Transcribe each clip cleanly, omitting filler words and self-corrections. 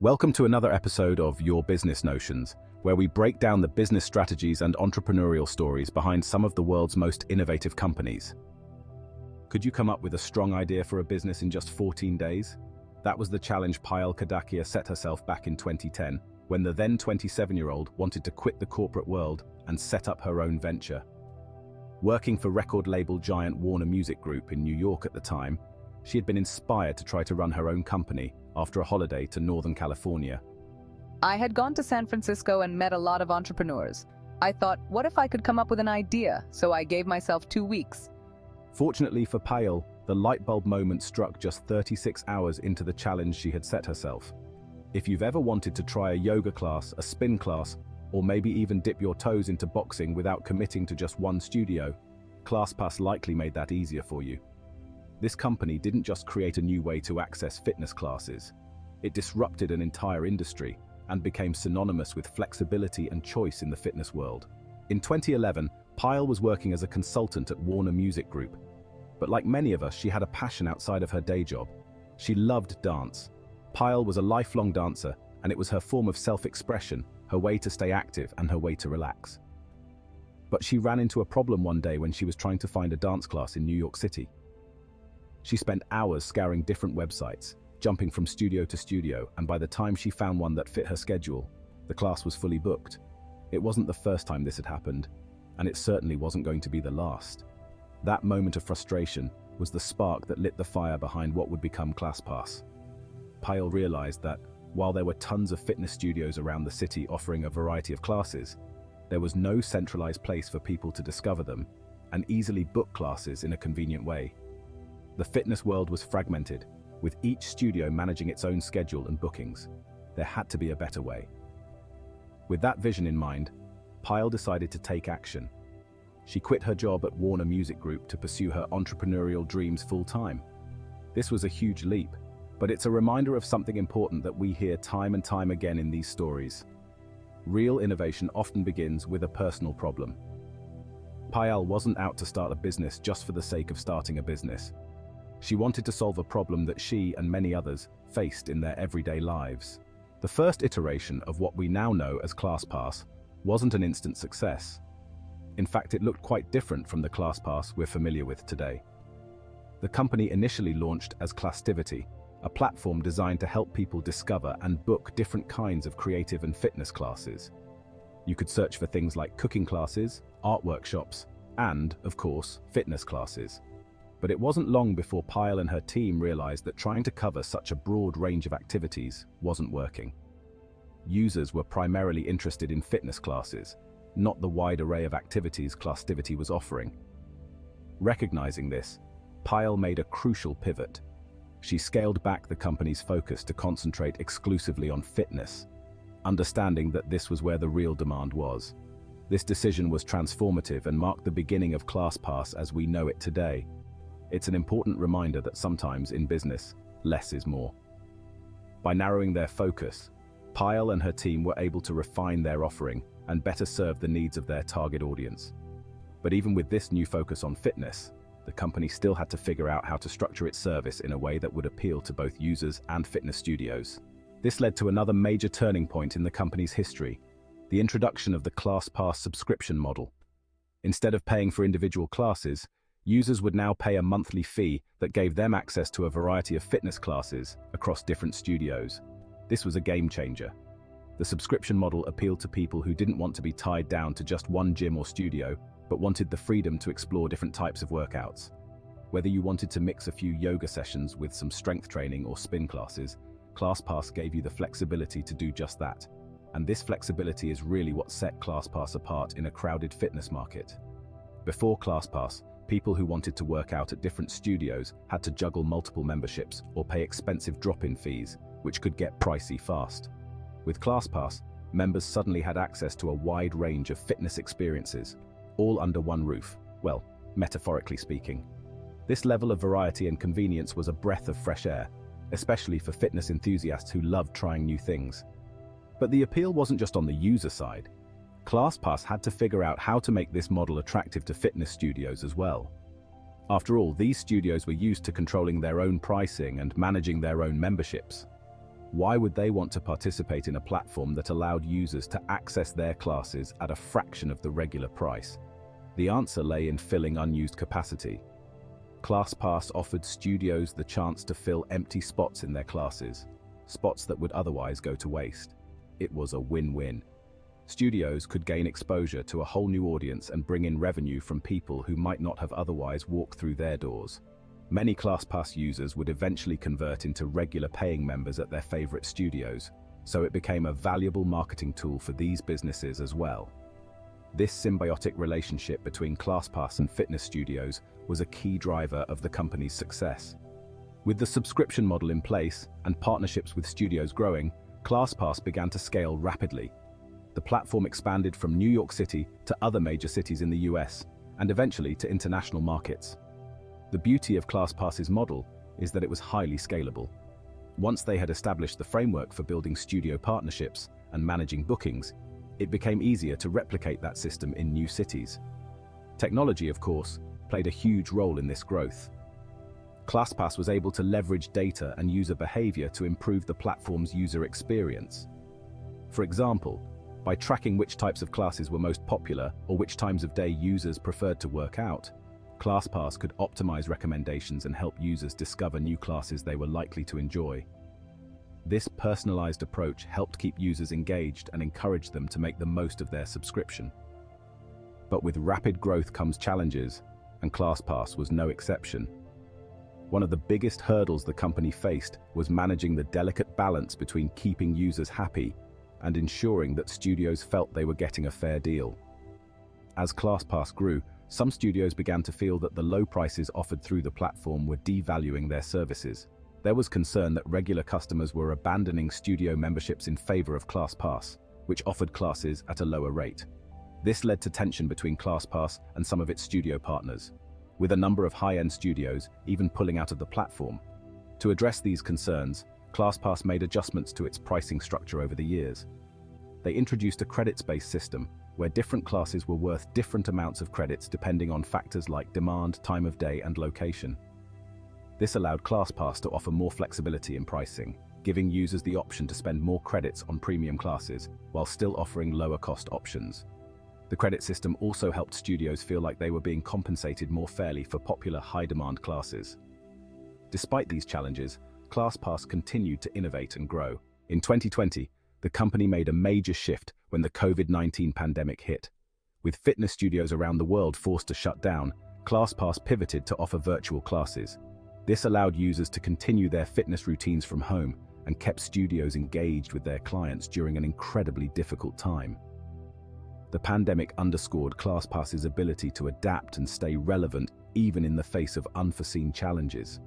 Welcome to another episode of Your Business Notions, where we break down the business strategies and entrepreneurial stories behind some of the world's most innovative companies. Could you come up with a strong idea for a business in just 14 days? That was the challenge Payal Kadakia set herself back in 2010, when the then 27-year-old wanted to quit the corporate world and set up her own venture. Working for record label giant Warner Music Group in New York at the time, she had been inspired to try to run her own company after a holiday to Northern California. I had gone to San Francisco and met a lot of entrepreneurs. I thought, what if I could come up with an idea? So I gave myself 2 weeks. Fortunately for Payal, the light bulb moment struck just 36 hours into the challenge she had set herself. If you've ever wanted to try a yoga class, a spin class, or maybe even dip your toes into boxing without committing to just one studio, ClassPass likely made that easier for you. This company didn't just create a new way to access fitness classes. It disrupted an entire industry and became synonymous with flexibility and choice in the fitness world. In 2011, Payal was working as a consultant at Warner Music Group. But like many of us, she had a passion outside of her day job. She loved dance. Payal was a lifelong dancer, and it was her form of self-expression, her way to stay active and her way to relax. But she ran into a problem one day when she was trying to find a dance class in New York City. She spent hours scouring different websites, jumping from studio to studio, and by the time she found one that fit her schedule, the class was fully booked. It wasn't the first time this had happened, and it certainly wasn't going to be the last. That moment of frustration was the spark that lit the fire behind what would become ClassPass. Payal realized that, while there were tons of fitness studios around the city offering a variety of classes, there was no centralized place for people to discover them and easily book classes in a convenient way. The fitness world was fragmented, with each studio managing its own schedule and bookings. There had to be a better way. With that vision in mind, Payal decided to take action. She quit her job at Warner Music Group to pursue her entrepreneurial dreams full-time. This was a huge leap, but it's a reminder of something important that we hear time and time again in these stories. Real innovation often begins with a personal problem. Payal wasn't out to start a business just for the sake of starting a business. She wanted to solve a problem that she and many others faced in their everyday lives. The first iteration of what we now know as ClassPass wasn't an instant success. In fact, it looked quite different from the ClassPass we're familiar with today. The company initially launched as Classtivity, a platform designed to help people discover and book different kinds of creative and fitness classes. You could search for things like cooking classes, art workshops, and, of course, fitness classes. But it wasn't long before Payal and her team realized that trying to cover such a broad range of activities wasn't working. Users were primarily interested in fitness classes, not the wide array of activities Classtivity was offering. Recognizing this, Payal made a crucial pivot. She scaled back the company's focus to concentrate exclusively on fitness, understanding that this was where the real demand was. This decision was transformative and marked the beginning of ClassPass as we know it today. It's an important reminder that sometimes in business, less is more. By narrowing their focus, Payal and her team were able to refine their offering and better serve the needs of their target audience. But even with this new focus on fitness, the company still had to figure out how to structure its service in a way that would appeal to both users and fitness studios. This led to another major turning point in the company's history, the introduction of the ClassPass subscription model. Instead of paying for individual classes, users would now pay a monthly fee that gave them access to a variety of fitness classes across different studios. This was a game changer. The subscription model appealed to people who didn't want to be tied down to just one gym or studio, but wanted the freedom to explore different types of workouts. Whether you wanted to mix a few yoga sessions with some strength training or spin classes, ClassPass gave you the flexibility to do just that. And this flexibility is really what set ClassPass apart in a crowded fitness market. Before ClassPass, people who wanted to work out at different studios had to juggle multiple memberships or pay expensive drop-in fees, which could get pricey fast. With ClassPass, members suddenly had access to a wide range of fitness experiences, all under one roof, well, metaphorically speaking. This level of variety and convenience was a breath of fresh air, especially for fitness enthusiasts who loved trying new things. But the appeal wasn't just on the user side. ClassPass had to figure out how to make this model attractive to fitness studios as well. After all, these studios were used to controlling their own pricing and managing their own memberships. Why would they want to participate in a platform that allowed users to access their classes at a fraction of the regular price? The answer lay in filling unused capacity. ClassPass offered studios the chance to fill empty spots in their classes, spots that would otherwise go to waste. It was a win-win. Studios could gain exposure to a whole new audience and bring in revenue from people who might not have otherwise walked through their doors. Many ClassPass users would eventually convert into regular paying members at their favorite studios, so it became a valuable marketing tool for these businesses as well. This symbiotic relationship between ClassPass and fitness studios was a key driver of the company's success. With the subscription model in place and partnerships with studios growing, ClassPass began to scale rapidly. The platform expanded from New York City to other major cities in the US, and eventually to international markets. The beauty of ClassPass's model is that it was highly scalable. Once they had established the framework for building studio partnerships and managing bookings, it became easier to replicate that system in new cities. Technology, of course, played a huge role in this growth. ClassPass was able to leverage data and user behavior to improve the platform's user experience. For example, by tracking which types of classes were most popular or which times of day users preferred to work out, ClassPass could optimize recommendations and help users discover new classes they were likely to enjoy. This personalized approach helped keep users engaged and encouraged them to make the most of their subscription. But with rapid growth comes challenges, and ClassPass was no exception. One of the biggest hurdles the company faced was managing the delicate balance between keeping users happy and ensuring that studios felt they were getting a fair deal. As ClassPass grew, some studios began to feel that the low prices offered through the platform were devaluing their services. There was concern that regular customers were abandoning studio memberships in favor of ClassPass, which offered classes at a lower rate. This led to tension between ClassPass and some of its studio partners, with a number of high-end studios even pulling out of the platform. To address these concerns, ClassPass made adjustments to its pricing structure over the years. They introduced a credits-based system where different classes were worth different amounts of credits depending on factors like demand, time of day, and location. This allowed ClassPass to offer more flexibility in pricing, giving users the option to spend more credits on premium classes while still offering lower-cost options. The credit system also helped studios feel like they were being compensated more fairly for popular high-demand classes. Despite these challenges, ClassPass continued to innovate and grow. In 2020, the company made a major shift when the COVID-19 pandemic hit. With fitness studios around the world forced to shut down, ClassPass pivoted to offer virtual classes. This allowed users to continue their fitness routines from home and kept studios engaged with their clients during an incredibly difficult time. The pandemic underscored ClassPass's ability to adapt and stay relevant even in the face of unforeseen challenges.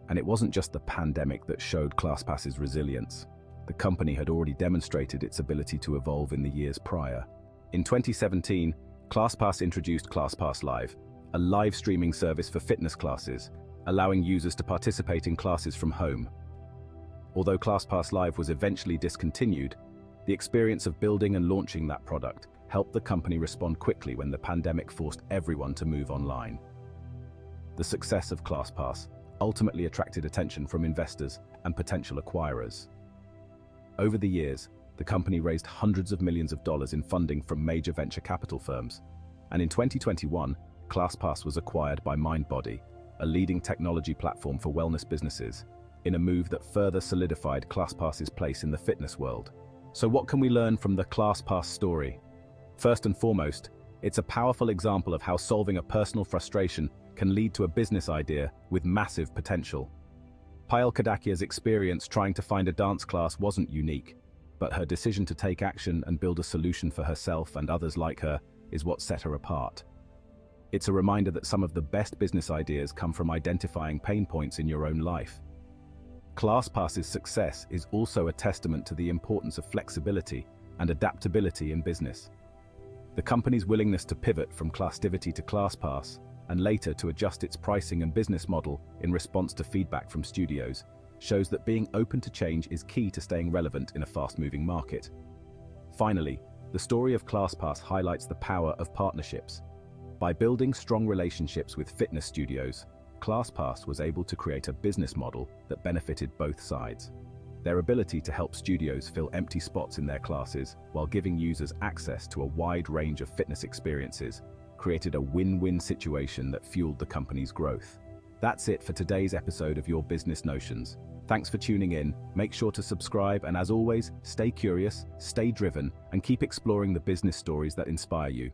And it wasn't just the pandemic that showed ClassPass's resilience. The company had already demonstrated its ability to evolve in the years prior. In 2017, ClassPass introduced ClassPass Live, a live streaming service for fitness classes, allowing users to participate in classes from home. Although ClassPass Live was eventually discontinued, the experience of building and launching that product helped the company respond quickly when the pandemic forced everyone to move online. The success of ClassPass ultimately attracted attention from investors and potential acquirers. Over the years, the company raised hundreds of millions of dollars in funding from major venture capital firms, and in 2021, ClassPass was acquired by MindBody, a leading technology platform for wellness businesses, in a move that further solidified ClassPass's place in the fitness world. So what can we learn from the ClassPass story? First and foremost, it's a powerful example of how solving a personal frustration can lead to a business idea with massive potential. Payal Kadakia's experience trying to find a dance class wasn't unique, but her decision to take action and build a solution for herself and others like her is what set her apart. It's a reminder that some of the best business ideas come from identifying pain points in your own life. ClassPass's success is also a testament to the importance of flexibility and adaptability in business. The company's willingness to pivot from Classtivity to ClassPass and later to adjust its pricing and business model in response to feedback from studios shows that being open to change is key to staying relevant in a fast-moving market. Finally, the story of ClassPass highlights the power of partnerships. By building strong relationships with fitness studios, ClassPass was able to create a business model that benefited both sides. Their ability to help studios fill empty spots in their classes while giving users access to a wide range of fitness experiences created a win-win situation that fueled the company's growth. That's it for today's episode of Your Business Notions. Thanks for tuning in. Make sure to subscribe, and as always, stay curious, stay driven, and keep exploring the business stories that inspire you.